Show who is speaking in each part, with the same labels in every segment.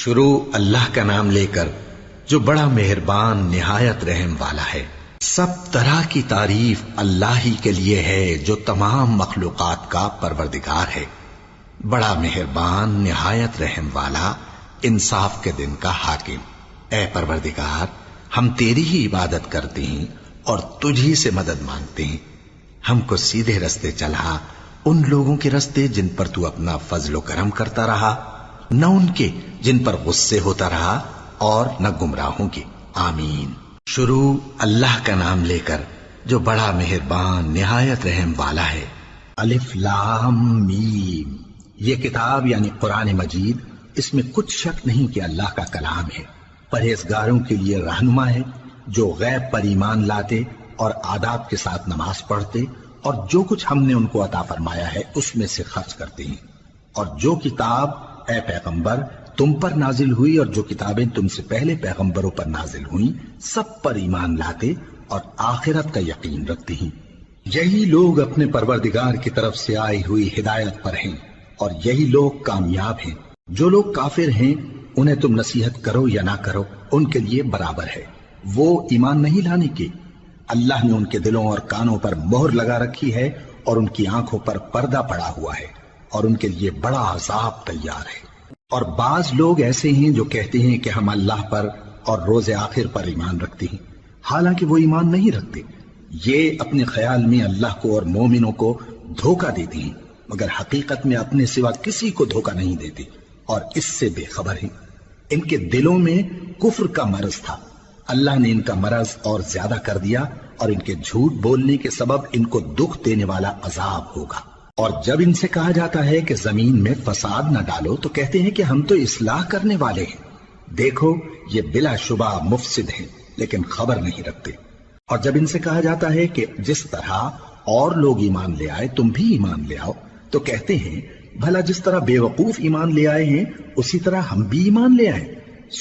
Speaker 1: شروع اللہ کا نام لے کر جو بڑا مہربان نہایت رحم والا ہے۔ سب طرح کی تعریف اللہ ہی کے لیے ہے جو تمام مخلوقات کا پروردگار ہے، بڑا مہربان نہایت رحم والا، انصاف کے دن کا حاکم۔ اے پروردگار، ہم تیری ہی عبادت کرتے ہیں اور تجھی سے مدد مانگتے ہیں۔ ہم کو سیدھے رستے چلا، ان لوگوں کے رستے جن پر تو اپنا فضل و کرم کرتا رہا، نہ ان کے جن پر غصے ہوتا رہا، اور نہ گمراہوں کے۔ آمین۔ شروع اللہ کا نام لے کر جو بڑا مہربان نہایت رحم والا ہے۔ الف لام میم۔ یہ کتاب یعنی قرآن مجید، اس میں کچھ شک نہیں کہ اللہ کا کلام ہے، پرہیزگاروں کے لیے رہنما ہے، جو غیب پر ایمان لاتے اور آداب کے ساتھ نماز پڑھتے اور جو کچھ ہم نے ان کو عطا فرمایا ہے اس میں سے خرچ کرتے ہیں، اور جو کتاب اے پیغمبر تم پر نازل ہوئی اور جو کتابیں تم سے پہلے پیغمبروں پر نازل ہوئیں سب پر ایمان لاتے اور آخرت کا یقین رکھتے ہیں۔ یہی لوگ اپنے پروردگار کی طرف سے آئی ہوئی ہدایت پر ہیں اور یہی لوگ کامیاب ہیں۔ جو لوگ کافر ہیں انہیں تم نصیحت کرو یا نہ کرو ان کے لیے برابر ہے، وہ ایمان نہیں لانے کے۔ اللہ نے ان کے دلوں اور کانوں پر مہر لگا رکھی ہے اور ان کی آنکھوں پر پردہ پڑا ہوا ہے اور ان کے لیے بڑا عذاب تیار ہے۔ اور بعض لوگ ایسے ہیں جو کہتے ہیں کہ ہم اللہ پر اور روز آخر پر ایمان رکھتے ہیں، حالانکہ وہ ایمان نہیں رکھتے۔ یہ اپنے خیال میں اللہ کو اور مومنوں کو دھوکہ دیتے ہیں، مگر حقیقت میں اپنے سوا کسی کو دھوکہ نہیں دیتے اور اس سے بے خبر ہیں۔ ان کے دلوں میں کفر کا مرض تھا، اللہ نے ان کا مرض اور زیادہ کر دیا اور ان کے جھوٹ بولنے کے سبب ان کو دکھ دینے والا عذاب ہوگا۔ اور جب ان سے کہا جاتا ہے کہ زمین میں فساد نہ ڈالو تو کہتے ہیں کہ ہم تو اصلاح کرنے والے ہیں۔ دیکھو یہ بلا شبہ مفسد ہیں لیکن خبر نہیں رکھتے۔ اور جب ان سے کہا جاتا ہے کہ جس طرح اور لوگ ایمان لے آئے تم بھی ایمان لے آؤ تو کہتے ہیں بھلا جس طرح بے وقوف ایمان لے آئے ہیں اسی طرح ہم بھی ایمان لے آئیں۔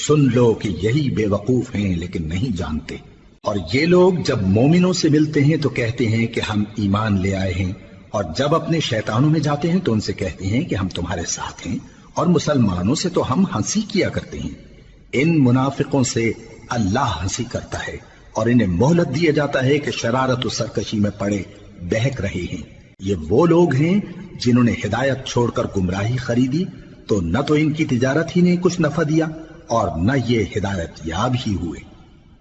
Speaker 1: سن لو کہ یہی بے وقوف ہیں لیکن نہیں جانتے۔ اور یہ لوگ جب مومنوں سے ملتے ہیں تو کہتے ہیں کہ ہم ایمان لے آئے ہیں، اور جب اپنے شیطانوں میں جاتے ہیں تو ان سے کہتے ہیں کہ ہم تمہارے ساتھ ہیں، اور مسلمانوں سے تو ہم ہنسی کیا کرتے ہیں۔ ان منافقوں سے اللہ ہنسی کرتا ہے اور انہیں مہلت دیا جاتا ہے کہ شرارت و سرکشی میں پڑے بہک رہے ہیں۔ یہ وہ لوگ ہیں جنہوں نے ہدایت چھوڑ کر گمراہی خریدی، تو نہ تو ان کی تجارت ہی نے کچھ نفع دیا اور نہ یہ ہدایت یاب ہی ہوئے۔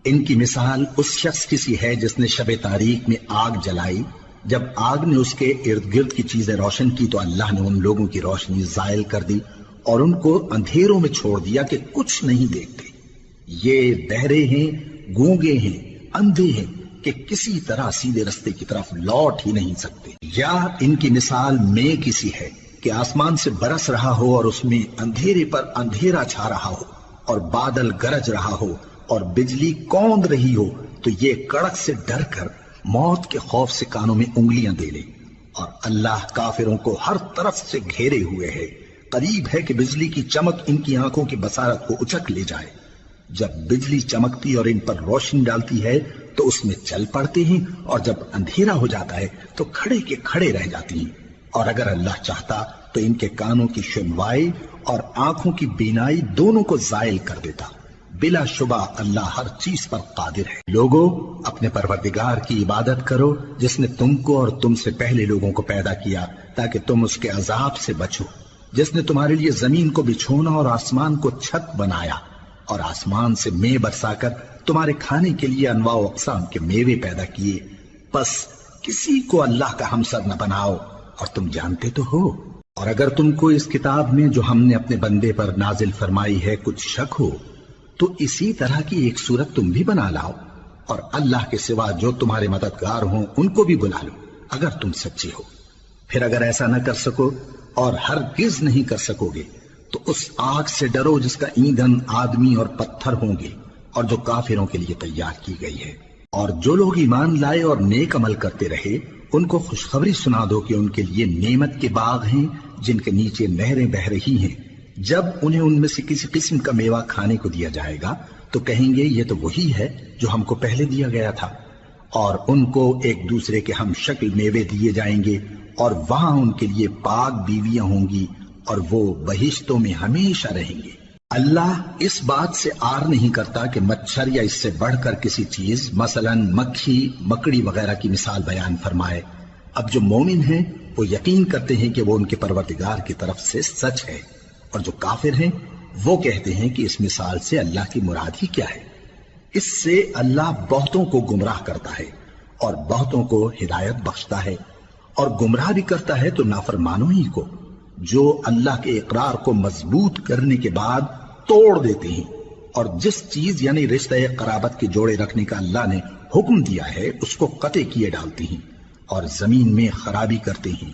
Speaker 1: ان کی مثال اس شخص کی سی ہے جس نے شب تاریک میں آگ جلائی، جب آگ نے اس کے ارد گرد کی چیزیں روشن کی تو اللہ نے ان لوگوں کی روشنی زائل کر دی اور ان کو اندھیروں میں چھوڑ دیا کہ کچھ نہیں دیکھتے۔ یہ بہرے ہیں، گونگے ہیں، اندھے ہیں کہ کسی طرح سیدھے رستے کی طرف لوٹ ہی نہیں سکتے۔ یا ان کی مثال میں کسی ہے کہ آسمان سے برس رہا ہو اور اس میں اندھیرے پر اندھیرا چھا رہا ہو اور بادل گرج رہا ہو اور بجلی کوند رہی ہو، تو یہ کڑک سے ڈر کر موت کے خوف سے کانوں میں انگلیاں دے لے۔ اور اللہ کافروں کو ہر طرف سے گھیرے ہوئے ہے، قریب ہے کہ بجلی کی چمک ان کی آنکھوں کی بصارت کو اچک لے جائے۔ جب بجلی چمکتی اور ان پر روشنی ڈالتی ہے تو اس میں چل پڑتے ہیں، اور جب اندھیرا ہو جاتا ہے تو کھڑے کے کھڑے رہ جاتی ہیں۔ اور اگر اللہ چاہتا تو ان کے کانوں کی سنوائی اور آنکھوں کی بینائی دونوں کو زائل کر دیتا۔ بلا شبہ اللہ ہر چیز پر قادر ہے۔ لوگو اپنے پروردگار کی عبادت کرو جس نے تم کو اور تم سے پہلے لوگوں کو پیدا کیا تاکہ تم اس کے عذاب سے بچو، جس نے تمہارے لیے زمین کو بچھونا اور آسمان کو چھت بنایا، اور آسمان سے مے برسا کر تمہارے کھانے کے لیے انواع و اقسام کے میوے پیدا کیے۔ پس کسی کو اللہ کا ہمسر نہ بناؤ، اور تم جانتے تو ہو۔ اور اگر تم کو اس کتاب میں جو ہم نے اپنے بندے پر نازل فرمائی ہے کچھ شک ہو تو اسی طرح کی ایک صورت تم بھی بنا لاؤ، اور اللہ کے سوا جو تمہارے مددگار ہوں ان کو بھی بلا لو اگر تم سچے ہو۔ پھر اگر ایسا نہ کر سکو اور ہرگز نہیں کر سکو گے تو اس آگ سے ڈرو جس کا ایندھن آدمی اور پتھر ہوں گے اور جو کافروں کے لیے تیار کی گئی ہے۔ اور جو لوگ ایمان لائے اور نیک عمل کرتے رہے ان کو خوشخبری سنا دو کہ ان کے لیے نعمت کے باغ ہیں جن کے نیچے نہریں بہہ رہی ہیں۔ جب انہیں ان میں سے کسی قسم کا میوہ کھانے کو دیا جائے گا تو کہیں گے یہ تو وہی ہے جو ہم کو پہلے دیا گیا تھا، اور ان کو ایک دوسرے کے ہم شکل میوے دیے جائیں گے، اور وہاں ان کے لیے پاک بیویاں ہوں گی اور وہ بہشتوں میں ہمیشہ رہیں گے۔ اللہ اس بات سے آر نہیں کرتا کہ مچھر یا اس سے بڑھ کر کسی چیز مثلاً مکھی مکڑی وغیرہ کی مثال بیان فرمائے۔ اب جو مومن ہیں وہ یقین کرتے ہیں کہ وہ ان کے پروردگار کی طرف سے سچ ہے، اور جو کافر ہیں وہ کہتے ہیں کہ اس مثال سے اللہ کی مراد ہی کیا ہے۔ اس سے اللہ بہتوں کو گمراہ کرتا ہے اور بہتوں کو ہدایت بخشتا ہے، اور گمراہ بھی کرتا ہے تو نافرمانوں ہی کو، جو اللہ کے اقرار کو مضبوط کرنے کے بعد توڑ دیتے ہیں، اور جس چیز یعنی رشتہ قرابت کے جوڑے رکھنے کا اللہ نے حکم دیا ہے اس کو قطع کیے ڈالتے ہیں اور زمین میں خرابی کرتے ہیں۔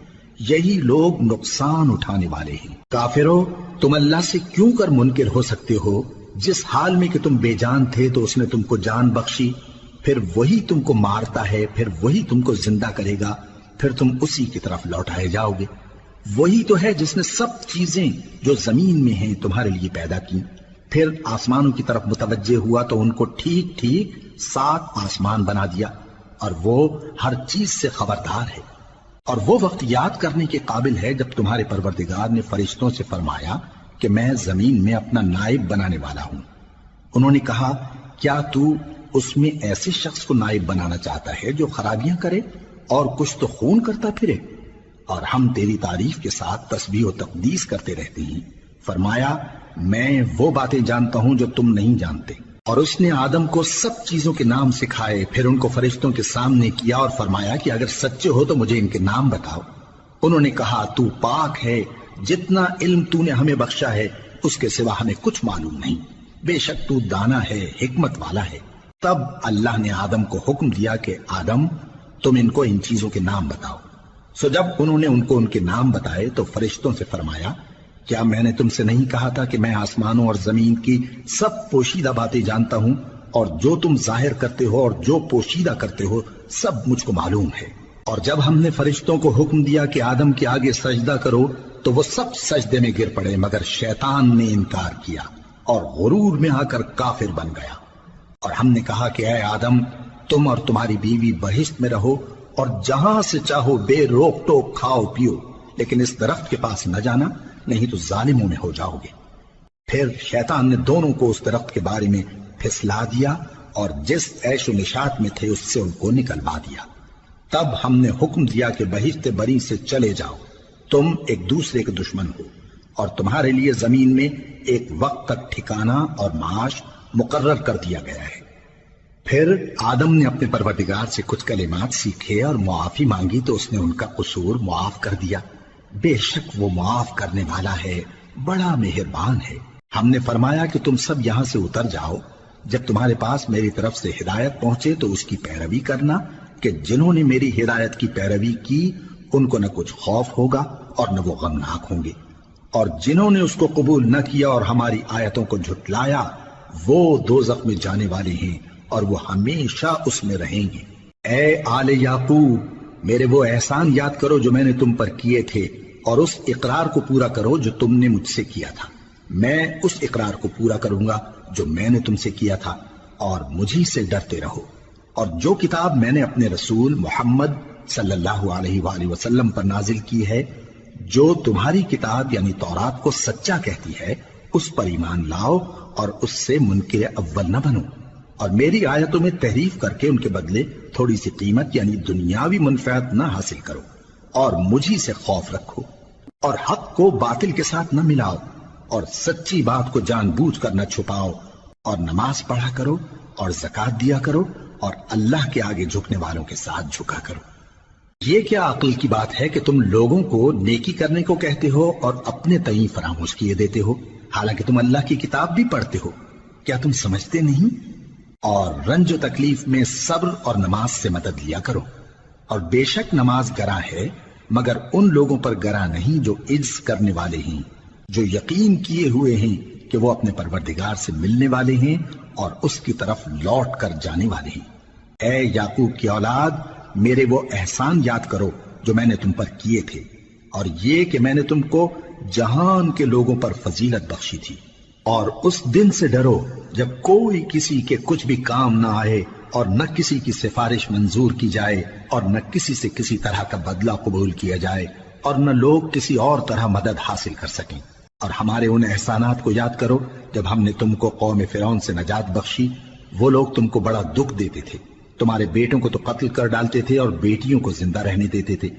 Speaker 1: یہی لوگ نقصان اٹھانے والے ہیں۔ کافرو، تم اللہ سے کیوں کر منکر ہو سکتے ہو؟ جس حال میں کہ تم بے جان تھے تو اس نے تم کو جان بخشی، پھر وہی تم کو مارتا ہے، پھر وہی تم کو زندہ کرے گا، پھر تم اسی کی طرف لوٹائے جاؤ گے۔ وہی تو ہے جس نے سب چیزیں جو زمین میں ہیں تمہارے لیے پیدا کی، پھر آسمانوں کی طرف متوجہ ہوا تو ان کو ٹھیک ٹھیک 7 آسمان بنا دیا، اور وہ ہر چیز سے خبردار ہے۔ اور وہ وقت یاد کرنے کے قابل ہے جب تمہارے پروردگار نے فرشتوں سے فرمایا کہ میں زمین میں اپنا نائب بنانے والا ہوں۔ انہوں نے کہا، کیا تو اس میں ایسے شخص کو نائب بنانا چاہتا ہے جو خرابیاں کرے اور کچھ تو خون کرتا پھرے؟ اور ہم تیری تعریف کے ساتھ تسبیح و تقدیس کرتے رہتے ہیں۔ فرمایا، میں وہ باتیں جانتا ہوں جو تم نہیں جانتے۔ اور اس نے آدم کو سب چیزوں کے نام سکھائے، پھر ان کو فرشتوں کے سامنے کیا اور فرمایا کہ اگر سچے ہو تو مجھے ان کے نام بتاؤ۔ انہوں نے کہا، تو پاک ہے، جتنا علم تو نے ہمیں بخشا ہے اس کے سوا ہمیں کچھ معلوم نہیں، بے شک تو دانا ہے، حکمت والا ہے۔ تب اللہ نے آدم کو حکم دیا کہ آدم، تم ان کو ان چیزوں کے نام بتاؤ۔ سو جب انہوں نے ان کو ان کے نام بتائے تو فرشتوں سے فرمایا، کیا میں نے تم سے نہیں کہا تھا کہ میں آسمانوں اور زمین کی سب پوشیدہ باتیں جانتا ہوں، اور جو تم ظاہر کرتے ہو اور جو پوشیدہ کرتے ہو سب مجھ کو معلوم ہے۔ اور جب ہم نے فرشتوں کو حکم دیا کہ آدم کے آگے سجدہ کرو تو وہ سب سجدے میں گر پڑے مگر شیطان نے انکار کیا اور غرور میں آ کر کافر بن گیا۔ اور ہم نے کہا کہ اے آدم، تم اور تمہاری بیوی بہشت میں رہو اور جہاں سے چاہو بے روک ٹوک کھاؤ پیو، لیکن اس درخت کے پاس نہ جانا، نہیں تو ظالموں میں ہو جاؤ گے۔ پھر شیطان نے دونوں کو اس درخت کے بارے میں پھسلا دیا اور جس عیش و نشاط میں تھے اس سے ان کو نکلوا دیا۔ تب ہم نے حکم دیا کہ بہشت بری سے چلے جاؤ، تم ایک دوسرے کے دشمن ہو، اور تمہارے لیے زمین میں ایک وقت تک ٹھکانہ اور معاش مقرر کر دیا گیا ہے۔ پھر آدم نے اپنے پروردگار سے کچھ کلمات سیکھے اور معافی مانگی تو اس نے ان کا قصور معاف کر دیا۔ بے شک وہ معاف کرنے والا ہے، بڑا مہربان ہے۔ ہم نے فرمایا کہ تم سب یہاں سے اتر جاؤ، جب تمہارے پاس میری طرف سے ہدایت پہنچے تو اس کی پیروی کرنا، کہ جنہوں نے میری ہدایت کی پیروی کی ان کو نہ کچھ خوف ہوگا اور نہ وہ غمناک ہوں گے، اور جنہوں نے اس کو قبول نہ کیا اور ہماری آیتوں کو جھٹلایا وہ دوزخ میں جانے والے ہیں اور وہ ہمیشہ اس میں رہیں گے۔ اے آل یعقوب، میرے وہ احسان یاد کرو جو میں نے تم پر کیے تھے، اور اس اقرار کو پورا کرو جو تم نے مجھ سے کیا تھا۔ میں اس اقرار کو پورا کروں گا جو میں نے تم سے کیا تھا، اور مجھی سے ڈرتے رہو۔ اور جو کتاب میں نے اپنے رسول محمد صلی اللہ علیہ وآلہ وسلم پر نازل کی ہے، جو تمہاری کتاب یعنی تورات کو سچا کہتی ہے، اس پر ایمان لاؤ اور اس سے منکر اول نہ بنو، اور میری آیتوں میں تحریف کر کے ان کے بدلے تھوڑی سی قیمت یعنی دنیاوی منفعت نہ حاصل کرو، اور مجھی سے خوف رکھو، اور حق کو باطل کے ساتھ نہ ملاؤ، اور سچی بات کو جان بوجھ کر نہ چھپاؤ، اور نماز پڑھا کرو اور زکوٰۃ دیا کرو، اور اللہ کے آگے جھکنے والوں کے ساتھ جھکا کرو۔ یہ کیا عقل کی بات ہے کہ تم لوگوں کو نیکی کرنے کو کہتے ہو اور اپنے تئیں فراموش کیے دیتے ہو، حالانکہ تم اللہ کی کتاب بھی پڑھتے ہو؟ کیا تم سمجھتے نہیں؟ اور رنج و تکلیف میں صبر اور نماز سے مدد لیا کرو، اور بے شک نماز گراں ہے مگر ان لوگوں پر گراں نہیں جو عجز کرنے والے ہیں، جو یقین کیے ہوئے ہیں کہ وہ اپنے پروردگار سے ملنے والے ہیں اور اس کی طرف لوٹ کر جانے والے ہیں۔ اے یعقوب کی اولاد، میرے وہ احسان یاد کرو جو میں نے تم پر کیے تھے، اور یہ کہ میں نے تم کو جہان کے لوگوں پر فضیلت بخشی تھی۔ اور اس دن سے ڈرو جب کوئی کسی کے کچھ بھی کام نہ آئے، اور نہ کسی کی سفارش منظور کی جائے، اور نہ کسی سے کسی طرح کا بدلہ قبول کیا جائے، اور نہ لوگ کسی اور طرح مدد حاصل کر سکیں۔ اور ہمارے ان احسانات کو یاد کرو جب ہم نے تم کو قوم فرعون سے نجات بخشی، وہ لوگ تم کو بڑا دکھ دیتے تھے، تمہارے بیٹوں کو تو قتل کر ڈالتے تھے اور بیٹیوں کو زندہ رہنے دیتے تھے،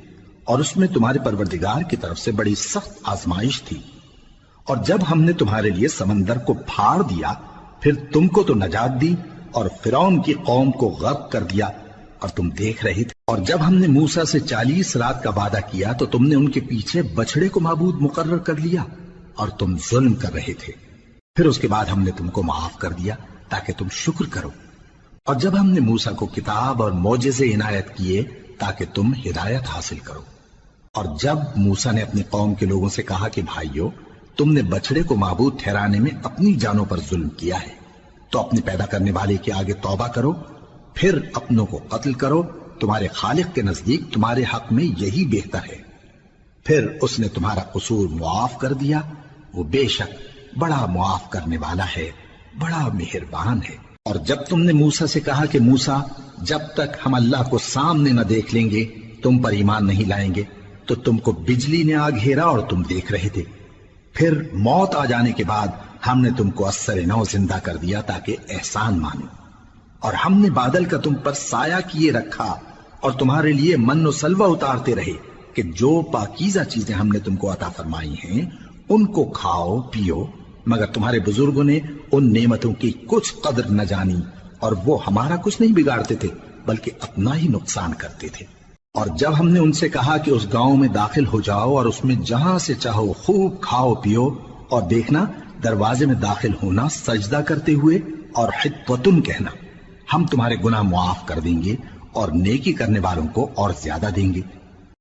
Speaker 1: اور اس میں تمہارے پروردگار کی طرف سے بڑی سخت آزمائش تھی۔ اور جب ہم نے تمہارے لیے سمندر کو پھاڑ دیا، پھر تم کو تو نجات دی اور فرعون کی قوم کو غرق کر دیا، اور تم دیکھ رہے تھے۔ اور جب ہم نے موسیٰ سے 40 رات کا وعدہ کیا تو تم نے ان کے پیچھے بچڑے کو معبود مقرر کر لیا اور تم ظلم کر رہے تھے۔ پھر اس کے بعد ہم نے تم کو معاف کر دیا تاکہ تم شکر کرو۔ اور جب ہم نے موسیٰ کو کتاب اور معجزے عنایت کیے تاکہ تم ہدایت حاصل کرو۔ اور جب موسیٰ نے اپنی قوم کے لوگوں سے کہا کہ بھائیو، تم نے بچڑے کو معبود ٹھہرانے میں اپنی جانوں پر ظلم کیا ہے، تو اپنے پیدا کرنے والے کے آگے توبہ کرو، پھر اپنوں کو قتل کرو، تمہارے خالق کے نزدیک تمہارے حق میں یہی بہتر ہے۔ پھر اس نے تمہارا قصور معاف کر دیا، وہ بے شک بڑا معاف کرنے والا ہے، بڑا مہربان ہے۔ اور جب تم نے موسیٰ سے کہا کہ موسیٰ، جب تک ہم اللہ کو سامنے نہ دیکھ لیں گے تم پر ایمان نہیں لائیں گے، تو تم کو بجلی نے آ گھیرا اور تم دیکھ رہے تھے۔ پھر موت آ جانے کے بعد ہم نے تم کو اثر نو زندہ کر دیا تاکہ احسان مانو۔ اور ہم نے بادل کا تم پر سایہ کیے رکھا اور تمہارے لیے من و سلوہ اتارتے رہے کہ جو پاکیزہ چیزیں ہم نے تم کو عطا فرمائی ہیں ان کو کھاؤ پیو، مگر تمہارے بزرگوں نے ان نعمتوں کی کچھ قدر نہ جانی، اور وہ ہمارا کچھ نہیں بگاڑتے تھے بلکہ اپنا ہی نقصان کرتے تھے۔ اور جب ہم نے ان سے کہا کہ اس گاؤں میں داخل ہو جاؤ اور اس میں جہاں سے چاہو خوب کھاؤ پیو، اور دیکھنا دروازے میں داخل ہونا سجدہ کرتے ہوئے اور حطوتن کہنا، ہم تمہارے گناہ معاف کر دیں گے اور نیکی کرنے والوں کو اور زیادہ دیں گے۔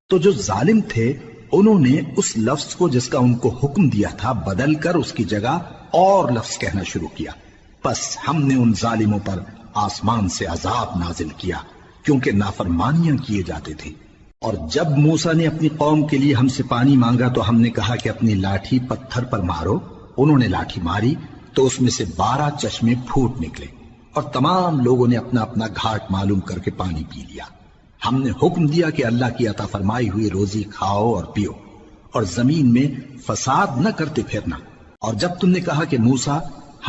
Speaker 1: تو جو ظالم تھے انہوں نے اس لفظ کو جس کا ان کو حکم دیا تھا بدل کر اس کی جگہ اور لفظ کہنا شروع کیا، پس ہم نے ان ظالموں پر آسمان سے عذاب نازل کیا کیونکہ نافرمانیاں کیے جاتے تھے۔ اور جب موسیٰ نے اپنی قوم کے لیے ہم سے پانی مانگا تو ہم نے کہا کہ اپنی لاٹھی پتھر پر مارو۔ انہوں نے لاٹھی ماری تو اس میں سے 12 چشمے پھوٹ نکلے اور تمام لوگوں نے اپنا اپنا گھاٹ معلوم کر کے پانی پی لیا۔ ہم نے حکم دیا کہ اللہ کی عطا فرمائی ہوئی روزی کھاؤ اور پیو اور زمین میں فساد نہ کرتے پھرنا۔ اور جب تم نے کہا کہ موسیٰ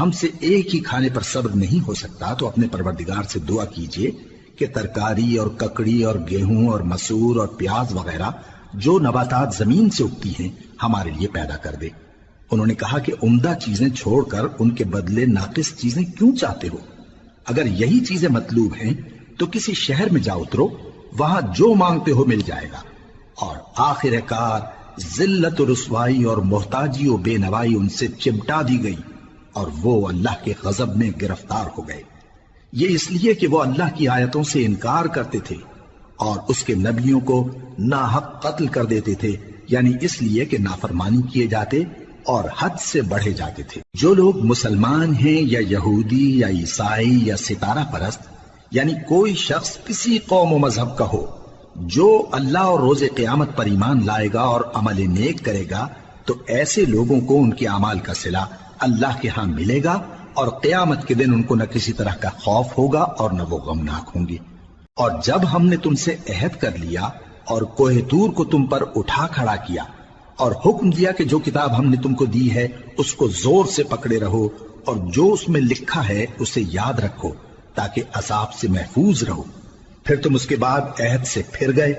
Speaker 1: ہم سے ایک ہی کھانے پر صبر نہیں ہو سکتا تو اپنے پروردگار سے دعا کیجئے کہ ترکاری اور ککڑی اور گیہوں اور مسور اور پیاز وغیرہ جو نباتات زمین سے اگتی ہیں ہمارے لیے پیدا کر دے۔ انہوں نے کہا کہ عمدہ چیزیں چھوڑ کر ان کے بدلے ناقص چیزیں کیوں چاہتے ہو؟ اگر یہی چیزیں مطلوب ہیں تو کسی شہر میں جا اترو، وہاں جو مانگتے ہو مل جائے گا۔ اور آخر کار ذلت و رسوائی اور محتاجی و بے نوائی ان سے چمٹا دی گئی اور وہ اللہ کے غضب میں گرفتار ہو گئے، یہ اس لیے کہ وہ اللہ کی آیتوں سے انکار کرتے تھے اور اس کے نبیوں کو ناحق قتل کر دیتے تھے، یعنی اس لیے کہ نافرمانی کیے جاتے اور حد سے بڑھے جاتے تھے۔ جو لوگ مسلمان ہیں یا یہودی یا عیسائی یا ستارہ پرست، یعنی کوئی شخص کسی قوم و مذہب کا ہو، جو اللہ اور روز قیامت پر ایمان لائے گا اور عمل نیک کرے گا تو ایسے لوگوں کو ان کے اعمال کا صلہ اللہ کے ہاں ملے گا، اور قیامت کے دن ان کو نہ کسی طرح کا خوف ہوگا اور نہ وہ غمناک ہوں گے۔ اور جب ہم نے تم سے عہد کر لیا اور کوہ طور کو تم پر اٹھا کھڑا کیا اور حکم دیا کہ جو کتاب ہم نے تم کو دی ہے اس کو زور سے پکڑے رہو اور جو اس میں لکھا ہے اسے یاد رکھو تاکہ عذاب سے محفوظ رہو، پھر تم اس کے بعد عہد سے پھر گئے،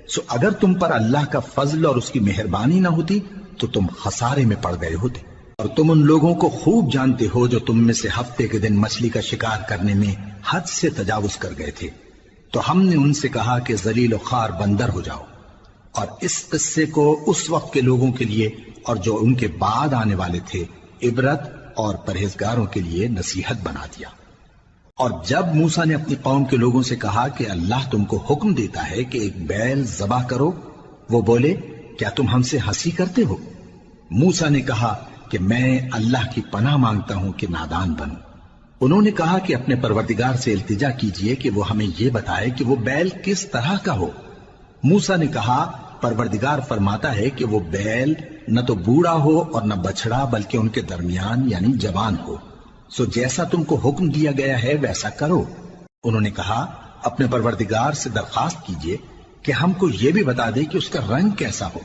Speaker 1: سو اگر تم پر اللہ کا فضل اور اس کی مہربانی نہ ہوتی تو تم خسارے میں پڑ گئے ہوتے۔ اور تم ان لوگوں کو خوب جانتے ہو جو تم میں سے ہفتے کے دن مچھلی کا شکار کرنے میں حد سے تجاوز کر گئے تھے، تو ہم نے ان سے کہا کہ ذلیل و خوار بندر ہو جاؤ، اور اس قصے کو اس وقت کے لوگوں کے لیے اور جو ان کے بعد آنے والے تھے عبرت اور پرہیزگاروں کے لیے نصیحت بنا دیا۔ اور جب موسیٰ نے اپنی قوم کے لوگوں سے کہا کہ اللہ تم کو حکم دیتا ہے کہ ایک بیل ذبح کرو، وہ بولے کیا تم ہم سے ہنسی کرتے ہو؟ موسیٰ نے کہا کہ میں اللہ کی پناہ مانگتا ہوں کہ نادان بنوں۔ انہوں نے کہا کہ اپنے پروردگار سے التجا کیجئے کہ وہ ہمیں یہ بتائے کہ وہ بیل کس طرح کا ہو۔ موسیٰ نے کہا پروردگار فرماتا ہے کہ وہ بیل نہ تو بوڑھا ہو اور نہ بچڑا بلکہ ان کے درمیان یعنی جوان ہو، سو جیسا تم کو حکم دیا گیا ہے ویسا کرو۔ انہوں نے کہا اپنے پروردگار سے درخواست کیجئے کہ ہم کو یہ بھی بتا دے کہ اس کا رنگ کیسا ہو۔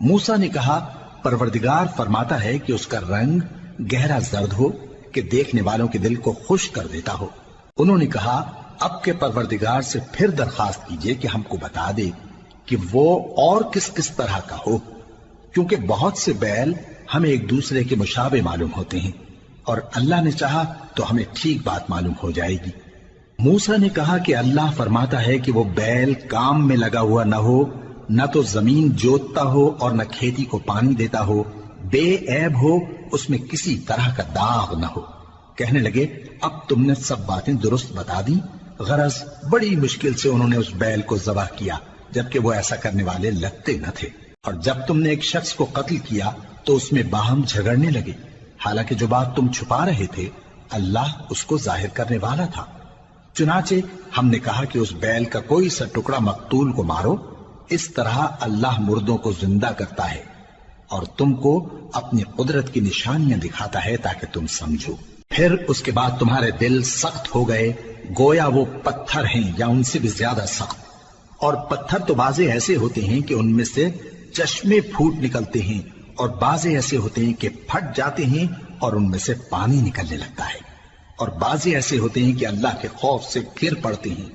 Speaker 1: موسیٰ نے کہا پروردگار فرماتا ہے کہ اس کا رنگ گہرا زرد ہو کہ دیکھنے والوں کے دل کو خوش کر دیتا ہو۔ انہوں نے کہا اب کے پروردگار سے پھر درخواست کیجئے کہ ہم کو بتا دے کہ وہ اور کس کس طرح کا ہو، کیونکہ بہت سے بیل ہمیں ایک دوسرے کے مشابہ معلوم ہوتے ہیں، اور اللہ نے چاہا تو ہمیں ٹھیک بات معلوم ہو جائے گی۔ موسیٰ نے کہا کہ اللہ فرماتا ہے کہ وہ بیل کام میں لگا ہوا نہ ہو، نہ تو زمین جوتتا ہو اور نہ کھیتی کو پانی دیتا ہو، بے عیب ہو، اس میں کسی طرح کا داغ نہ ہو۔ کہنے لگے اب تم نے سب باتیں درست بتا دی۔ غرض بڑی مشکل سے انہوں نے اس بیل کو ذبح کیا، جبکہ وہ ایسا کرنے والے لگتے نہ تھے۔ اور جب تم نے ایک شخص کو قتل کیا تو اس میں باہم جھگڑنے لگے، حالانکہ جو بات تم چھپا رہے تھے اللہ اس کو ظاہر کرنے والا تھا۔ چنانچہ ہم نے کہا کہ اس بیل کا کوئی سا ٹکڑا مقتول کو مارو، اس طرح اللہ مردوں کو زندہ کرتا ہے اور تم کو اپنی قدرت کی نشانیاں دکھاتا ہے تاکہ تم سمجھو۔ پھر اس کے بعد تمہارے دل سخت ہو گئے، گویا وہ پتھر ہیں یا ان سے بھی زیادہ سخت۔ اور پتھر تو بعضے ایسے ہوتے ہیں کہ ان میں سے چشمے پھوٹ نکلتے ہیں، اور بعضے ایسے ہوتے ہیں کہ پھٹ جاتے ہیں اور ان میں سے پانی نکلنے لگتا ہے، اور بعضے ایسے ہوتے ہیں کہ اللہ کے خوف سے گر پڑتے ہیں،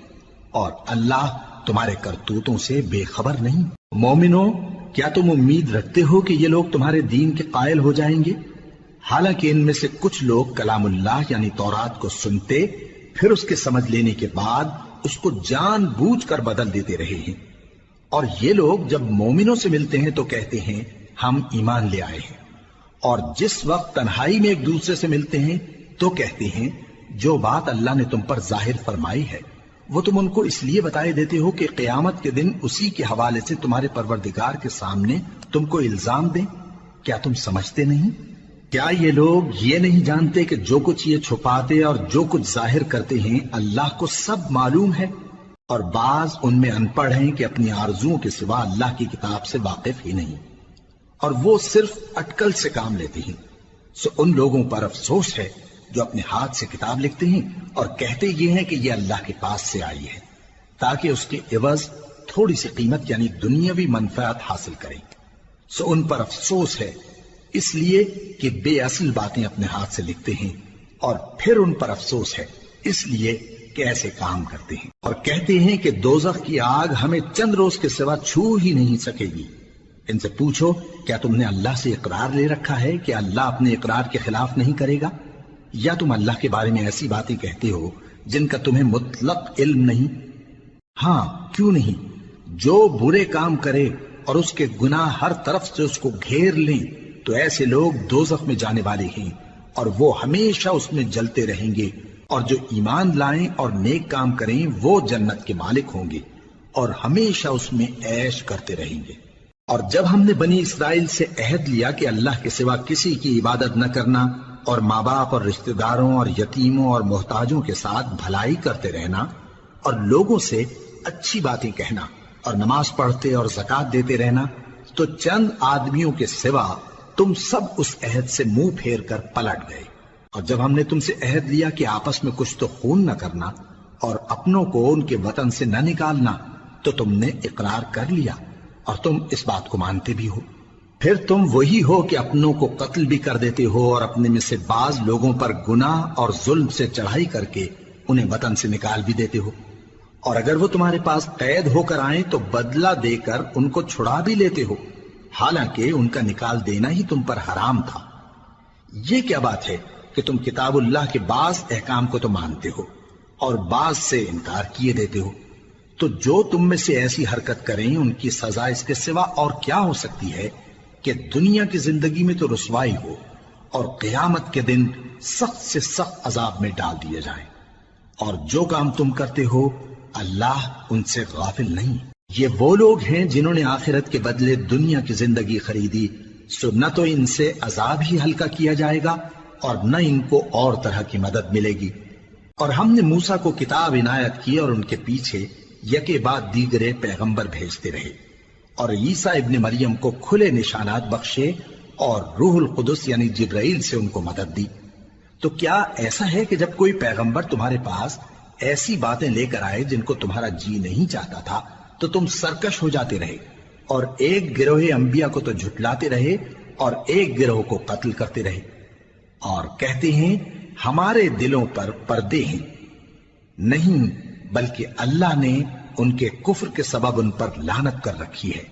Speaker 1: اور اللہ تمہارے کرتوتوں سے بے خبر نہیں۔ مومنو، کیا تم امید رکھتے ہو کہ یہ لوگ تمہارے دین کے قائل ہو جائیں گے؟ حالانکہ ان میں سے کچھ لوگ کلام اللہ یعنی تورات کو سنتے، پھر اس کے سمجھ لینے کے بعد اس کو جان بوجھ کر بدل دیتے رہے ہیں، اور یہ لوگ جب مومنوں سے ملتے ہیں تو کہتے ہیں ہم ایمان لے آئے ہیں، اور جس وقت تنہائی میں ایک دوسرے سے ملتے ہیں تو کہتے ہیں جو بات اللہ نے تم پر ظاہر فرمائی ہے وہ تم ان کو اس لیے بتائے دیتے ہو کہ قیامت کے دن اسی کے حوالے سے تمہارے پروردگار کے سامنے تم کو الزام دیں۔ کیا تم سمجھتے نہیں؟ کیا یہ لوگ یہ نہیں جانتے کہ جو کچھ یہ چھپاتے اور جو کچھ ظاہر کرتے ہیں اللہ کو سب معلوم ہے؟ اور بعض ان میں ان پڑھ ہیں کہ اپنی آرزوؤں کے سوا اللہ کی کتاب سے واقف ہی نہیں، اور وہ صرف اٹکل سے کام لیتے ہیں۔ سو ان لوگوں پر افسوس ہے جو اپنے ہاتھ سے کتاب لکھتے ہیں اور کہتے یہ ہیں کہ یہ اللہ کے پاس سے آئی ہے، تاکہ اس کے عوض تھوڑی سی قیمت یعنی دنیاوی منفعت حاصل کریں۔ سو ان پر افسوس ہے اس لیے کہ بے اصل باتیں اپنے ہاتھ سے لکھتے ہیں، اور پھر ان پر افسوس ہے اس لیے کہ ایسے کام کرتے ہیں، اور کہتے ہیں کہ دوزخ کی آگ ہمیں چند روز کے سوا چھو ہی نہیں سکے گی۔ ان سے پوچھو کیا تم نے اللہ سے اقرار لے رکھا ہے کہ اللہ اپنے اقرار کے خلاف نہیں کرے گا؟ یا تم اللہ کے بارے میں ایسی باتیں کہتے ہو جن کا تمہیں مطلق علم نہیں؟ ہاں کیوں نہیں، جو برے کام کرے اور اس کے گناہ ہر طرف سے اس کو گھیر لیں تو ایسے لوگ دوزخ میں جانے والے ہیں، اور وہ ہمیشہ اس میں جلتے رہیں گے، اور جو ایمان لائیں اور نیک کام کریں وہ جنت کے مالک ہوں گے اور ہمیشہ اس میں عیش کرتے رہیں گے۔ اور جب ہم نے بنی اسرائیل سے عہد لیا کہ اللہ کے سوا کسی کی عبادت نہ کرنا، اور ماں باپ اور رشتہ داروں اور یتیموں اور محتاجوں کے ساتھ بھلائی کرتے رہنا، اور لوگوں سے اچھی باتیں کہنا، اور نماز پڑھتے اور زکوٰۃ دیتے رہنا، تو چند آدمیوں کے سوا تم سب اس عہد سے منہ پھیر کر پلٹ گئے۔ اور جب ہم نے تم سے عہد لیا کہ آپس میں کچھ تو خون نہ کرنا اور اپنوں کو ان کے وطن سے نہ نکالنا، تو تم نے اقرار کر لیا اور تم اس بات کو مانتے بھی ہو۔ پھر تم وہی ہو کہ اپنوں کو قتل بھی کر دیتے ہو اور اپنے میں سے بعض لوگوں پر گناہ اور ظلم سے چڑھائی کر کے انہیں وطن سے نکال بھی دیتے ہو، اور اگر وہ تمہارے پاس قید ہو کر آئیں تو بدلہ دے کر ان کو چھڑا بھی لیتے ہو، حالانکہ ان کا نکال دینا ہی تم پر حرام تھا۔ یہ کیا بات ہے کہ تم کتاب اللہ کے بعض احکام کو تو مانتے ہو اور بعض سے انکار کیے دیتے ہو؟ تو جو تم میں سے ایسی حرکت کریں ان کی سزا اس کے سوا اور کیا ہو سکتی ہے کہ دنیا کی زندگی میں تو رسوائی ہو اور قیامت کے دن سخت سے سخت عذاب میں ڈال دیے جائیں۔ اور جو کام تم کرتے ہو اللہ ان سے غافل نہیں۔ یہ وہ لوگ ہیں جنہوں نے آخرت کے بدلے دنیا کی زندگی خریدی، سو نہ تو ان سے عذاب ہی ہلکا کیا جائے گا اور نہ ان کو اور طرح کی مدد ملے گی۔ اور ہم نے موسیٰ کو کتاب عنایت کی اور ان کے پیچھے یکے بعد دیگرے پیغمبر بھیجتے رہے، اور عیسیٰ ابن مریم کو کھلے نشانات بخشے اور روح القدس یعنی جبرائیل سے ان کو مدد دی۔ تو کیا ایسا ہے کہ جب کوئی پیغمبر تمہارے پاس ایسی باتیں لے کر آئے جن کو تمہارا جی نہیں چاہتا تھا تو تم سرکش ہو جاتے رہے، اور ایک گروہ انبیاء کو تو جھٹلاتے رہے اور ایک گروہ کو قتل کرتے رہے؟ اور کہتے ہیں ہمارے دلوں پر پردے ہیں، نہیں بلکہ اللہ نے ان کے کفر کے سبب ان پر لعنت کر رکھی ہے،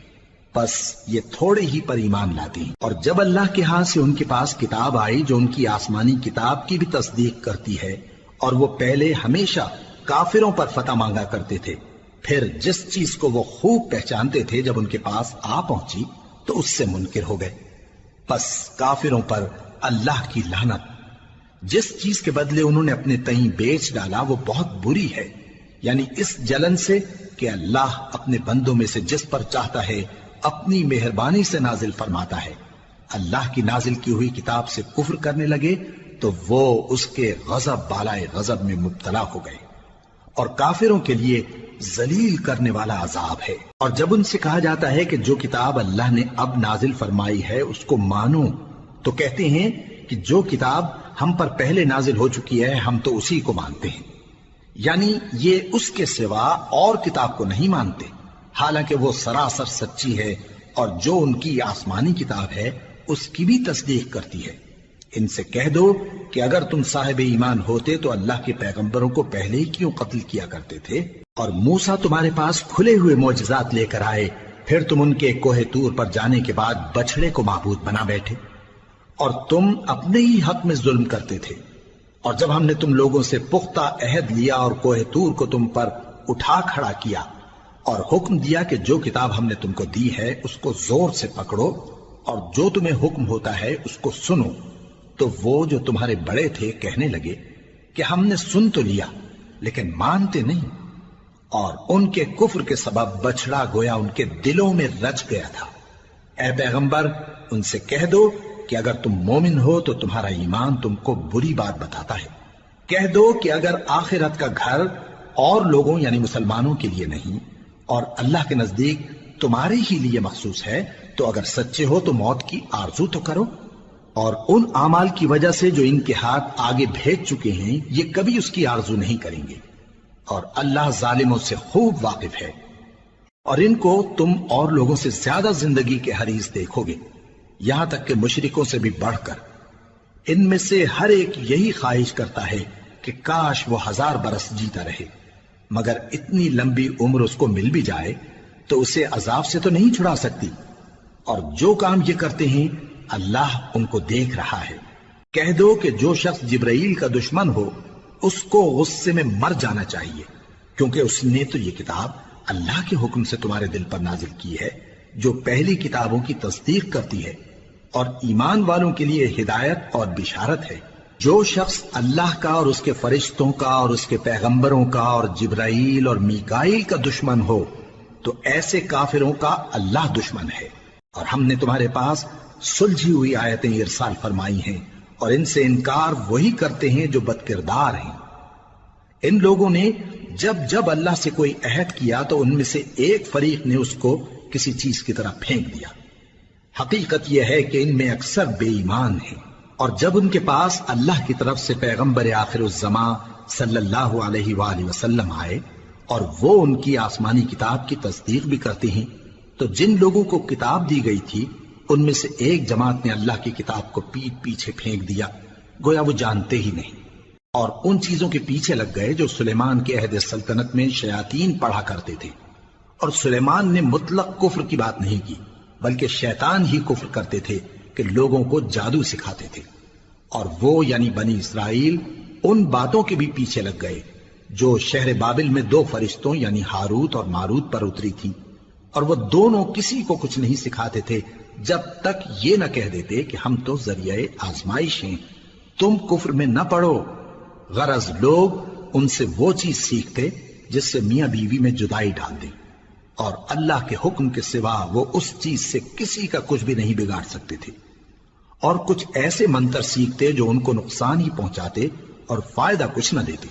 Speaker 1: بس یہ تھوڑے ہی پر ایمان لاتے ہیں۔ اور جب اللہ کے ہاں سے ان کے پاس کتاب آئی جو ان کی آسمانی کتاب کی بھی تصدیق کرتی ہے، اور وہ پہلے ہمیشہ کافروں پر فتح مانگا کرتے تھے، پھر جس چیز کو وہ خوب پہچانتے تھے جب ان کے پاس آ پہنچی تو اس سے منکر ہو گئے، بس کافروں پر اللہ کی لعنت۔ جس چیز کے بدلے انہوں نے اپنے تئیں بیچ ڈالا وہ بہت بری ہے، یعنی اس جلن سے کہ اللہ اپنے بندوں میں سے جس پر چاہتا ہے اپنی مہربانی سے نازل فرماتا ہے۔ اللہ کی نازل کی ہوئی کتاب سے کفر کرنے لگے تو وہ اس کے غضب بالائے غضب میں مبتلا ہو گئے، اور کافروں کے لیے ذلیل کرنے والا عذاب ہے۔ اور جب ان سے کہا جاتا ہے کہ جو کتاب اللہ نے اب نازل فرمائی ہے اس کو مانو، تو کہتے ہیں کہ جو کتاب ہم پر پہلے نازل ہو چکی ہے ہم تو اسی کو مانتے ہیں، یعنی یہ اس کے سوا اور کتاب کو نہیں مانتے، حالانکہ وہ سراسر سچی ہے، اور جو ان کی آسمانی کتاب ہے اس کی بھی تصدیق کرتی ہے۔ ان سے کہہ دو کہ اگر تم صاحب ایمان ہوتے تو اللہ کے پیغمبروں کو پہلے ہی کیوں قتل کیا کرتے تھے؟ اور موسیٰ تمہارے پاس کھلے ہوئے معجزات لے کر آئے، پھر تم ان کے کوہ طور پر جانے کے بعد بچڑے کو معبود بنا بیٹھے، اور تم اپنے ہی حق میں ظلم کرتے تھے۔ اور جب ہم نے تم لوگوں سے پختہ عہد لیا اور کوہ طور کو تم پر اٹھا کھڑا کیا اور حکم دیا کہ جو کتاب ہم نے تم کو دی ہے اس کو زور سے پکڑو اور جو تمہیں حکم ہوتا ہے اس کو سنو، تو وہ جو تمہارے بڑے تھے کہنے لگے کہ ہم نے سن تو لیا لیکن مانتے نہیں، اور ان کے کفر کے سبب بچڑا گویا ان کے دلوں میں رچ گیا تھا۔ اے پیغمبر ان سے کہہ دو کہ اگر تم مومن ہو تو تمہارا ایمان تم کو بری بات بتاتا ہے۔ کہہ دو کہ اگر آخرت کا گھر اور لوگوں یعنی مسلمانوں کے لیے نہیں اور اللہ کے نزدیک تمہارے ہی لیے مخصوص ہے تو اگر سچے ہو تو موت کی آرزو تو کرو، اور ان اعمال کی وجہ سے جو ان کے ہاتھ آگے بھیج چکے ہیں یہ کبھی اس کی آرزو نہیں کریں گے، اور اللہ ظالموں سے خوب واقف ہے۔ اور ان کو تم اور لوگوں سے زیادہ زندگی کے حریص دیکھو گے، یہاں تک کہ مشرکوں سے بھی بڑھ کر۔ ان میں سے ہر ایک یہی خواہش کرتا ہے کہ کاش وہ 1000 برس جیتا رہے، مگر اتنی لمبی عمر اس کو مل بھی جائے تو اسے عذاب سے تو نہیں چھڑا سکتی، اور جو کام یہ کرتے ہیں اللہ ان کو دیکھ رہا ہے۔ کہہ دو کہ جو شخص جبرائیل کا دشمن ہو اس کو غصے میں مر جانا چاہیے، کیونکہ اس نے تو یہ کتاب اللہ کے حکم سے تمہارے دل پر نازل کی ہے جو پہلی کتابوں کی تصدیق کرتی ہے، اور ایمان والوں کے لیے ہدایت اور بشارت ہے۔ جو شخص اللہ کا اور اس کے فرشتوں کا اور اس کے پیغمبروں کا اور جبرائیل اور میکائیل کا دشمن ہو تو ایسے کافروں کا اللہ دشمن ہے۔ اور ہم نے تمہارے پاس سلجھی ہوئی آیتیں ارسال فرمائی ہیں، اور ان سے انکار وہی کرتے ہیں جو بد کردار ہیں۔ ان لوگوں نے جب جب اللہ سے کوئی عہد کیا تو ان میں سے ایک فریق نے اس کو کسی چیز کی طرح پھینک دیا۔ حقیقت یہ ہے کہ ان میں اکثر بے ایمان ہیں، اور جب ان کے پاس اللہ کی طرف سے پیغمبر آخر الزماں صلی اللہ علیہ وآلہ وسلم آئے اور وہ ان کی آسمانی کتاب کی تصدیق بھی کرتے ہیں، تو جن لوگوں کو کتاب دی گئی تھی ان میں سے ایک جماعت نے اللہ کی کتاب کو پیٹ پیچھے پھینک دیا، گویا وہ جانتے ہی نہیں، اور ان چیزوں کے پیچھے لگ گئے جو سلیمان کے عہد سلطنت میں شیاطین پڑھا کرتے تھے۔ اور سلیمان نے مطلق کفر کی بات نہیں کی، بلکہ شیطان ہی کفر کرتے تھے کہ لوگوں کو جادو سکھاتے تھے، اور وہ یعنی بنی اسرائیل ان باتوں کے بھی پیچھے لگ گئے جو شہر بابل میں 2 فرشتوں یعنی ہاروت اور ماروت پر اتری تھی، اور وہ دونوں کسی کو کچھ نہیں سکھاتے تھے جب تک یہ نہ کہہ دیتے کہ ہم تو ذریعہ آزمائش ہیں، تم کفر میں نہ پڑو۔ غرض لوگ ان سے وہ چیز سیکھتے جس سے میاں بیوی میں جدائی ڈال دیں، اور اللہ کے حکم کے سوا وہ اس چیز سے کسی کا کچھ بھی نہیں بگاڑ سکتے تھے، اور کچھ ایسے منتر سیکھتے جو ان کو نقصان ہی پہنچاتے اور فائدہ کچھ نہ دیتے،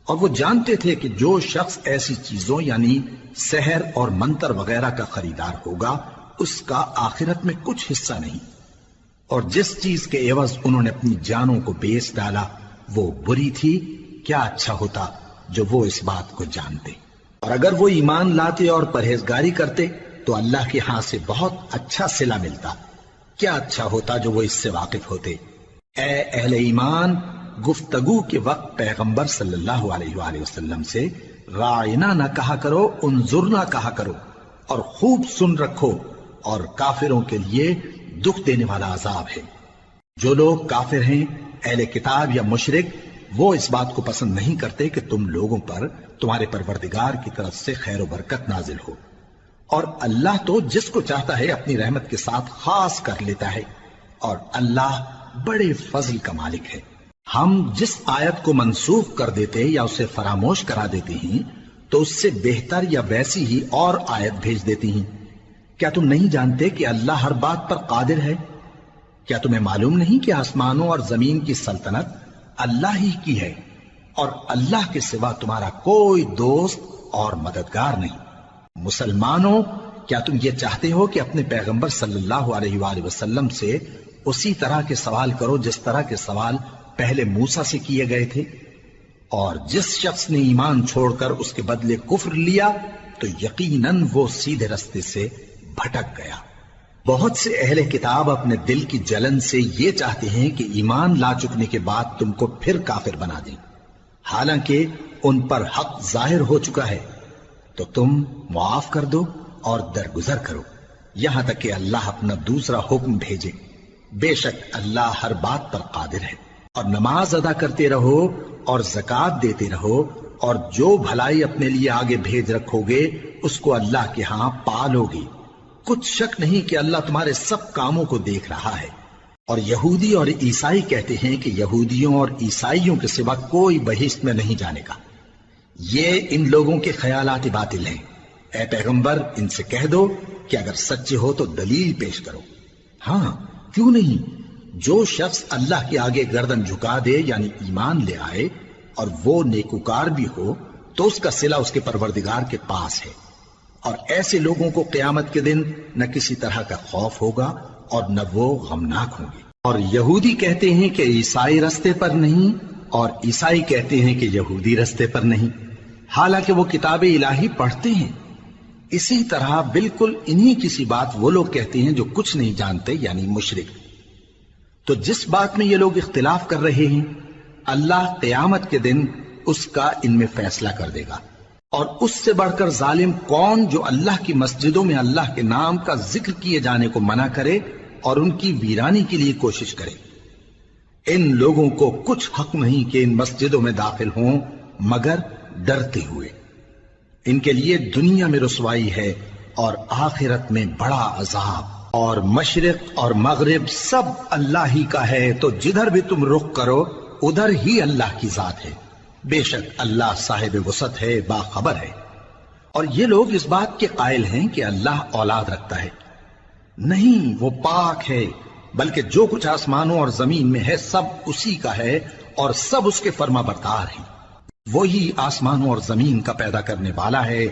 Speaker 1: اور وہ جانتے تھے کہ جو شخص ایسی چیزوں یعنی سحر اور منتر وغیرہ کا خریدار ہوگا اس کا آخرت میں کچھ حصہ نہیں، اور جس چیز کے عوض انہوں نے اپنی جانوں کو بیچ ڈالا وہ بری تھی، کیا اچھا ہوتا جو وہ اس بات کو جانتے۔ اور اگر وہ ایمان لاتے اور پرہیزگاری کرتے تو اللہ کے ہاں سے بہت اچھا صلہ ملتا، کیا اچھا ہوتا جو وہ اس سے واقف ہوتے۔ اے اہل ایمان، گفتگو کے وقت پیغمبر صلی اللہ علیہ وآلہ وسلم سے رائنا نہ کہا کرو، انظرنا کہا کرو، اور خوب سن رکھو، اور کافروں کے لیے دکھ دینے والا عذاب ہے۔ جو لوگ کافر ہیں، اہل کتاب یا مشرک، وہ اس بات کو پسند نہیں کرتے کہ تم لوگوں پر تمہارے پروردگار کی طرف سے خیر و برکت نازل ہو، اور اللہ تو جس کو چاہتا ہے اپنی رحمت کے ساتھ خاص کر لیتا ہے، اور اللہ بڑے فضل کا مالک ہے۔ ہم جس آیت کو منسوخ کر دیتے یا اسے فراموش کرا دیتے ہیں تو اس سے بہتر یا ویسی ہی اور آیت بھیج دیتی ہیں۔ کیا تم نہیں جانتے کہ اللہ ہر بات پر قادر ہے؟ کیا تمہیں معلوم نہیں کہ آسمانوں اور زمین کی سلطنت اللہ ہی کی ہے، اور اللہ کے سوا تمہارا کوئی دوست اور مددگار نہیں؟ مسلمانوں، کیا تم یہ چاہتے ہو کہ اپنے پیغمبر صلی اللہ علیہ وآلہ وسلم سے اسی طرح کے سوال کرو جس طرح کے سوال پہلے موسیٰ سے کیے گئے تھے؟ اور جس شخص نے ایمان چھوڑ کر اس کے بدلے کفر لیا تو یقیناً وہ سیدھے رستے سے بھٹک گیا۔ بہت سے اہل کتاب اپنے دل کی جلن سے یہ چاہتے ہیں کہ ایمان لا چکنے کے بعد تم کو پھر کافر بنا دیں، حالانکہ ان پر حق ظاہر ہو چکا ہے۔ تو تم معاف کر دو اور درگزر کرو یہاں تک کہ اللہ اپنا دوسرا حکم بھیجے۔ بے شک اللہ ہر بات پر قادر ہے۔ اور نماز ادا کرتے رہو اور زکوٰۃ دیتے رہو، اور جو بھلائی اپنے لیے آگے بھیج رکھو گے اس کو اللہ کے ہاں پالو گے۔ کچھ شک نہیں کہ اللہ تمہارے سب کاموں کو دیکھ رہا ہے۔ اور یہودی اور عیسائی کہتے ہیں کہ یہودیوں اور عیسائیوں کے سوا کوئی بہشت میں نہیں جانے کا۔ یہ ان لوگوں کے خیالات باطل ہیں۔ اے پیغمبر، ان سے کہہ دو کہ اگر سچے ہو تو دلیل پیش کرو۔ ہاں، کیوں نہیں؟ جو شخص اللہ کے آگے گردن جھکا دے یعنی ایمان لے آئے اور وہ نیکوکار بھی ہو تو اس کا صلہ اس کے پروردگار کے پاس ہے، اور ایسے لوگوں کو قیامت کے دن نہ کسی طرح کا خوف ہوگا اور نہ وہ غمناک ہوں گے۔ اور یہودی کہتے ہیں کہ عیسائی رستے پر نہیں، اور عیسائی کہتے ہیں کہ یہودی رستے پر نہیں، حالانکہ وہ کتاب الہی پڑھتے ہیں۔ اسی طرح بالکل انہی کسی بات وہ لوگ کہتے ہیں جو کچھ نہیں جانتے یعنی مشرک۔ تو جس بات میں یہ لوگ اختلاف کر رہے ہیں اللہ قیامت کے دن اس کا ان میں فیصلہ کر دے گا۔ اور اس سے بڑھ کر ظالم کون جو اللہ کی مسجدوں میں اللہ کے نام کا ذکر کیے جانے کو منع کرے اور ان کی ویرانی کے لیے کوشش کرے۔ ان لوگوں کو کچھ حق نہیں کہ ان مسجدوں میں داخل ہوں مگر ڈرتے ہوئے۔ ان کے لیے دنیا میں رسوائی ہے اور آخرت میں بڑا عذاب۔ اور مشرق اور مغرب سب اللہ ہی کا ہے، تو جدھر بھی تم رخ کرو ادھر ہی اللہ کی ذات ہے۔ بے شک اللہ صاحب وسعت ہے، باخبر ہے۔ اور یہ لوگ اس بات کے قائل ہیں کہ اللہ اولاد رکھتا ہے۔ نہیں، وہ پاک ہے، بلکہ جو کچھ آسمانوں اور زمین میں ہے سب اسی کا ہے، اور سب اس کے فرما بردار ہیں۔ وہی آسمانوں اور زمین کا پیدا کرنے والا ہے،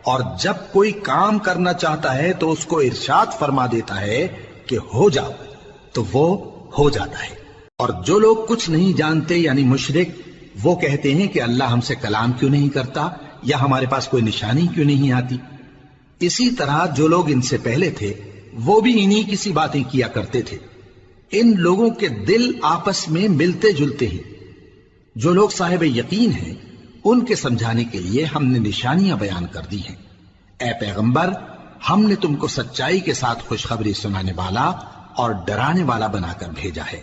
Speaker 1: اور جب کوئی کام کرنا چاہتا ہے تو اس کو ارشاد فرما دیتا ہے کہ ہو جا، تو وہ ہو جاتا ہے۔ اور جو لوگ کچھ نہیں جانتے یعنی مشرک، وہ کہتے ہیں کہ اللہ ہم سے کلام کیوں نہیں کرتا، یا ہمارے پاس کوئی نشانی کیوں نہیں آتی۔ اسی طرح جو لوگ ان سے پہلے تھے وہ بھی انہی کسی باتیں کیا کرتے تھے۔ ان لوگوں کے دل آپس میں ملتے جلتے ہیں۔ جو لوگ صاحب یقین ہیں ان کے سمجھانے کے لیے ہم نے نشانیاں بیان کر دی ہیں۔ اے پیغمبر، ہم نے تم کو سچائی کے ساتھ خوشخبری سنانے والا اور ڈرانے والا بنا کر بھیجا ہے،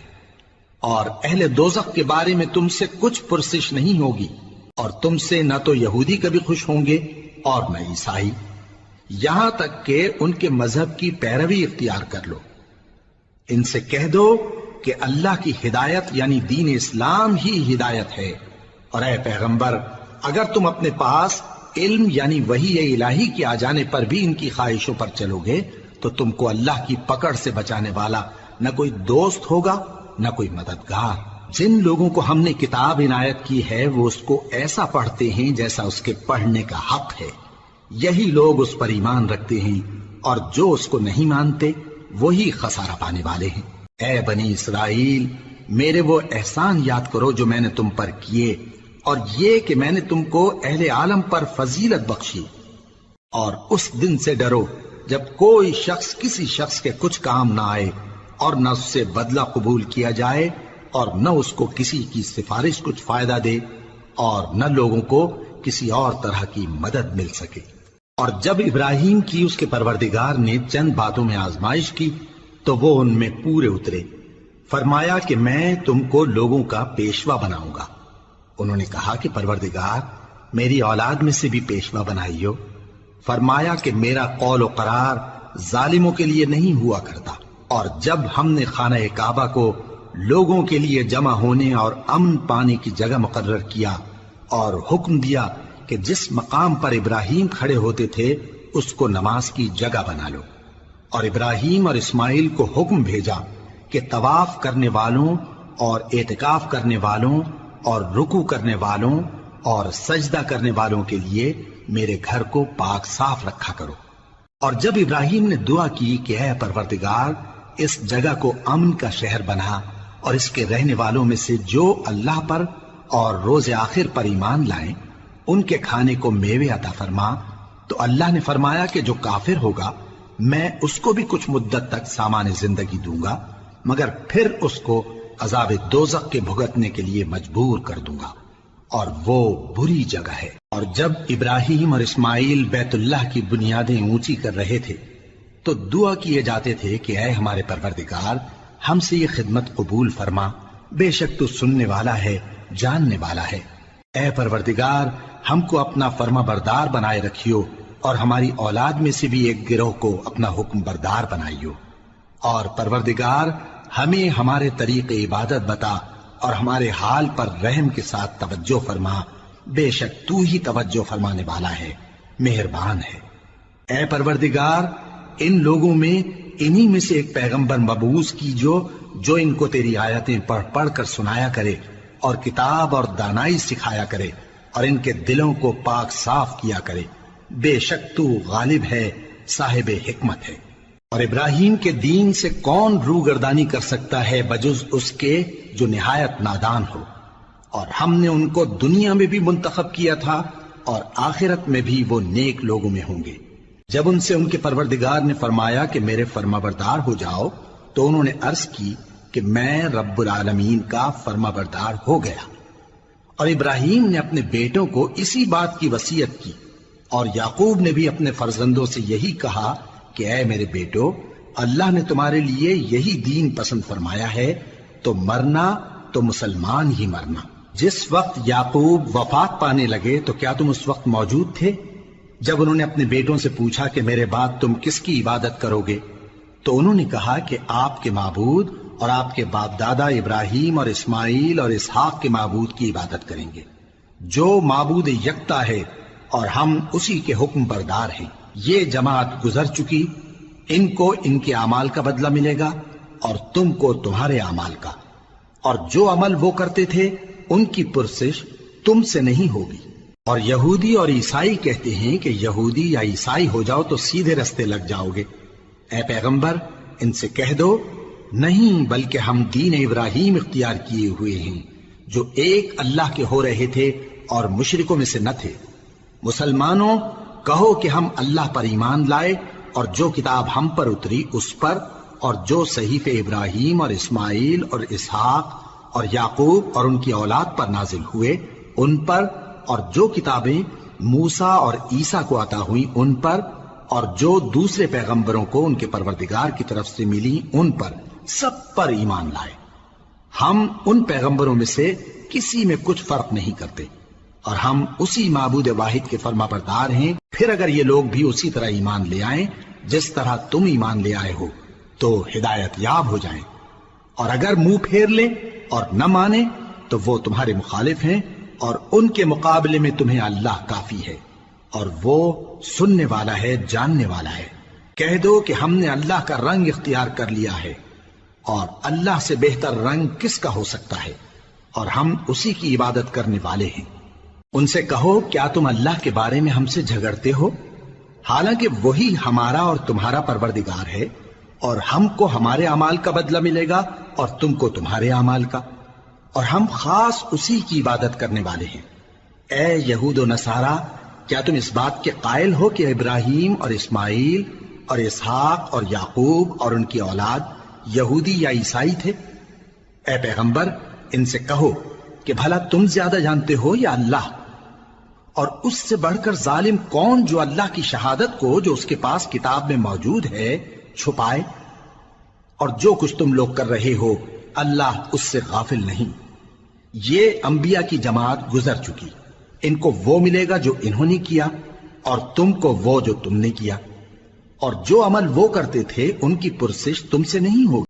Speaker 1: اور اہل دوزخ کے بارے میں تم سے کچھ پرسش نہیں ہوگی، اور تم سے نہ تو یہودی کبھی خوش ہوں گے اور نہ عیسائی، یہاں تک کہ ان کے مذہب کی پیروی اختیار کر لو۔ ان سے کہہ دو کہ اللہ کی ہدایت یعنی دین اسلام ہی ہدایت ہے، اور اے پیغمبر اگر تم اپنے پاس علم یعنی وحی الہی کے آ جانے پر بھی ان کی خواہشوں پر چلو گے تو تم کو اللہ کی پکڑ سے بچانے والا نہ کوئی دوست ہوگا نہ کوئی مددگار۔ جن لوگوں کو ہم نے کتاب عنایت کی ہے وہ اس کو ایسا پڑھتے ہیں جیسا اس کے پڑھنے کا حق ہے، یہی لوگ اس پر ایمان رکھتے ہیں، اور جو اس کو نہیں مانتے وہی خسارہ پانے والے ہیں۔ اے بنی اسرائیل، میرے وہ احسان یاد کرو جو میں نے تم پر کیے، اور یہ کہ میں نے تم کو اہل عالم پر فضیلت بخشی۔ اور اس دن سے ڈرو جب کوئی شخص کسی شخص کے کچھ کام نہ آئے اور نہ اس سے بدلہ قبول کیا جائے، اور نہ اس کو کسی کی سفارش کچھ فائدہ دے اور نہ لوگوں کو کسی اور طرح کی مدد مل سکے۔ اور جب ابراہیم کی اس کے پروردگار نے چند باتوں میں آزمائش کی تو وہ ان میں پورے اترے۔ فرمایا کہ میں تم کو لوگوں کا پیشوا بناؤں گا۔ انہوں نے کہا کہ پروردگار میری اولاد میں سے بھی پیشوا بنائیو۔ فرمایا کہ میرا قول و قرار ظالموں کے لیے نہیں ہوا کرتا۔ اور جب ہم نے خانہ کعبہ کو لوگوں کے لیے جمع ہونے اور امن پانے کی جگہ مقرر کیا اور حکم دیا کہ جس مقام پر ابراہیم کھڑے ہوتے تھے اس کو نماز کی جگہ بنا لو، اور ابراہیم اور اسماعیل کو حکم بھیجا کہ طواف کرنے والوں اور اعتکاف کرنے والوں اور رکوع کرنے والوں اور سجدہ کرنے والوں کے لیے میرے گھر کو پاک صاف رکھا کرو۔ اور جب ابراہیم نے دعا کی کہ اے پروردگار اس جگہ کو امن کا شہر بنا اور اس کے رہنے والوں میں سے جو اللہ پر اور روز آخر پر ایمان لائیں ان کے کھانے کو میوے عطا فرما، تو اللہ نے فرمایا کہ جو کافر ہوگا میں اس کو بھی کچھ مدت تک سامان زندگی دوں گا، مگر پھر اس کو عذاب دوزخ کے بھگتنے کے لیے مجبور کر دوں گا، اور وہ بری جگہ ہے۔ اور جب ابراہیم اور اسماعیل بیت اللہ کی بنیادیں اونچی کر رہے تھے تو دعا کیے جاتے تھے کہ اے ہمارے پروردگار ہم سے یہ خدمت قبول فرما، بے شک تو سننے والا ہے، جاننے والا ہے۔ اے پروردگار ہم کو اپنا فرما بردار بنائے رکھیو، اور ہماری اولاد میں سے بھی ایک گروہ کو اپنا حکم بردار بنائیو، اور پروردگار ہمیں ہمارے طریق عبادت بتا اور ہمارے حال پر رحم کے ساتھ توجہ فرما، بے شک تو ہی توجہ فرمانے والا ہے، مہربان ہے۔ اے پروردگار ان لوگوں میں انہی میں سے ایک پیغمبر مبعوث کیجو جو ان کو تیری آیتیں پڑھ پڑھ کر سنایا کرے اور کتاب اور دانائی سکھایا کرے اور ان کے دلوں کو پاک صاف کیا کرے، بے شک تو غالب ہے، صاحب حکمت ہے۔ اور ابراہیم کے دین سے کون روگردانی کر سکتا ہے بجز اس کے جو نہایت نادان ہو، اور ہم نے ان کو دنیا میں بھی منتخب کیا تھا اور آخرت میں بھی وہ نیک لوگوں میں ہوں گے۔ جب ان سے ان کے پروردگار نے فرمایا کہ میرے فرما بردار ہو جاؤ تو انہوں نے عرض کی کہ میں رب العالمین کا فرما بردار ہو گیا۔ اور ابراہیم نے اپنے بیٹوں کو اسی بات کی وصیت کی، اور یعقوب نے بھی اپنے فرزندوں سے یہی کہا کہ اے میرے بیٹو اللہ نے تمہارے لیے یہی دین پسند فرمایا ہے، تو مرنا تو مسلمان ہی مرنا۔ جس وقت یعقوب وفات پانے لگے تو کیا تم اس وقت موجود تھے جب انہوں نے اپنے بیٹوں سے پوچھا کہ میرے بعد تم کس کی عبادت کرو گے؟ تو انہوں نے کہا کہ آپ کے معبود اور آپ کے باپ دادا ابراہیم اور اسماعیل اور اسحاق کے معبود کی عبادت کریں گے، جو معبود یکتا ہے اور ہم اسی کے حکم بردار ہیں۔ یہ جماعت گزر چکی، ان کو ان کے اعمال کا بدلہ ملے گا اور تم کو تمہارے اعمال کا، اور جو عمل وہ کرتے تھے ان کی پرسش تم سے نہیں ہوگی۔ اور یہودی اور عیسائی کہتے ہیں کہ یہودی یا عیسائی ہو جاؤ تو سیدھے رستے لگ جاؤ گے۔ اے پیغمبر ان سے کہہ دو نہیں، بلکہ ہم دین ابراہیم اختیار کیے ہوئے ہیں جو ایک اللہ کے ہو رہے تھے اور مشرکوں میں سے نہ تھے۔ مسلمانوں کہو کہ ہم اللہ پر ایمان لائے اور جو کتاب ہم پر اتری اس پر، اور جو صحیفے ابراہیم اور اسماعیل اور اسحاق اور یعقوب اور ان کی اولاد پر نازل ہوئے ان پر، اور جو کتابیں موسیٰ اور عیسیٰ کو عطا ہوئیں ان پر، اور جو دوسرے پیغمبروں کو ان کے پروردگار کی طرف سے ملی ان پر، سب پر ایمان لائے۔ ہم ان پیغمبروں میں سے کسی میں کچھ فرق نہیں کرتے، اور ہم اسی معبود واحد کے فرما بردار ہیں۔ پھر اگر یہ لوگ بھی اسی طرح ایمان لے آئیں جس طرح تم ایمان لے آئے ہو تو ہدایت یاب ہو جائیں، اور اگر منہ پھیر لیں اور نہ مانیں تو وہ تمہارے مخالف ہیں، اور ان کے مقابلے میں تمہیں اللہ کافی ہے، اور وہ سننے والا ہے، جاننے والا ہے۔ کہہ دو کہ ہم نے اللہ کا رنگ اختیار کر لیا ہے، اور اللہ سے بہتر رنگ کس کا ہو سکتا ہے، اور ہم اسی کی عبادت کرنے والے ہیں۔ ان سے کہو کیا تم اللہ کے بارے میں ہم سے جھگڑتے ہو، حالانکہ وہی ہمارا اور تمہارا پروردگار ہے، اور ہم کو ہمارے اعمال کا بدلہ ملے گا اور تم کو تمہارے اعمال کا، اور ہم خاص اسی کی عبادت کرنے والے ہیں۔ اے یہود و نصارا کیا تم اس بات کے قائل ہو کہ ابراہیم اور اسماعیل اور اسحاق اور یعقوب اور ان کی اولاد یہودی یا عیسائی تھے؟ اے پیغمبر ان سے کہو کہ بھلا تم زیادہ جانتے ہو یا اللہ؟ اور اس سے بڑھ کر ظالم کون جو اللہ کی شہادت کو جو اس کے پاس کتاب میں موجود ہے چھپائے؟ اور جو کچھ تم لوگ کر رہے ہو اللہ اس سے غافل نہیں۔ یہ انبیاء کی جماعت گزر چکی، ان کو وہ ملے گا جو انہوں نے کیا اور تم کو وہ جو تم نے کیا، اور جو عمل وہ کرتے تھے ان کی پرسش تم سے نہیں ہوگی۔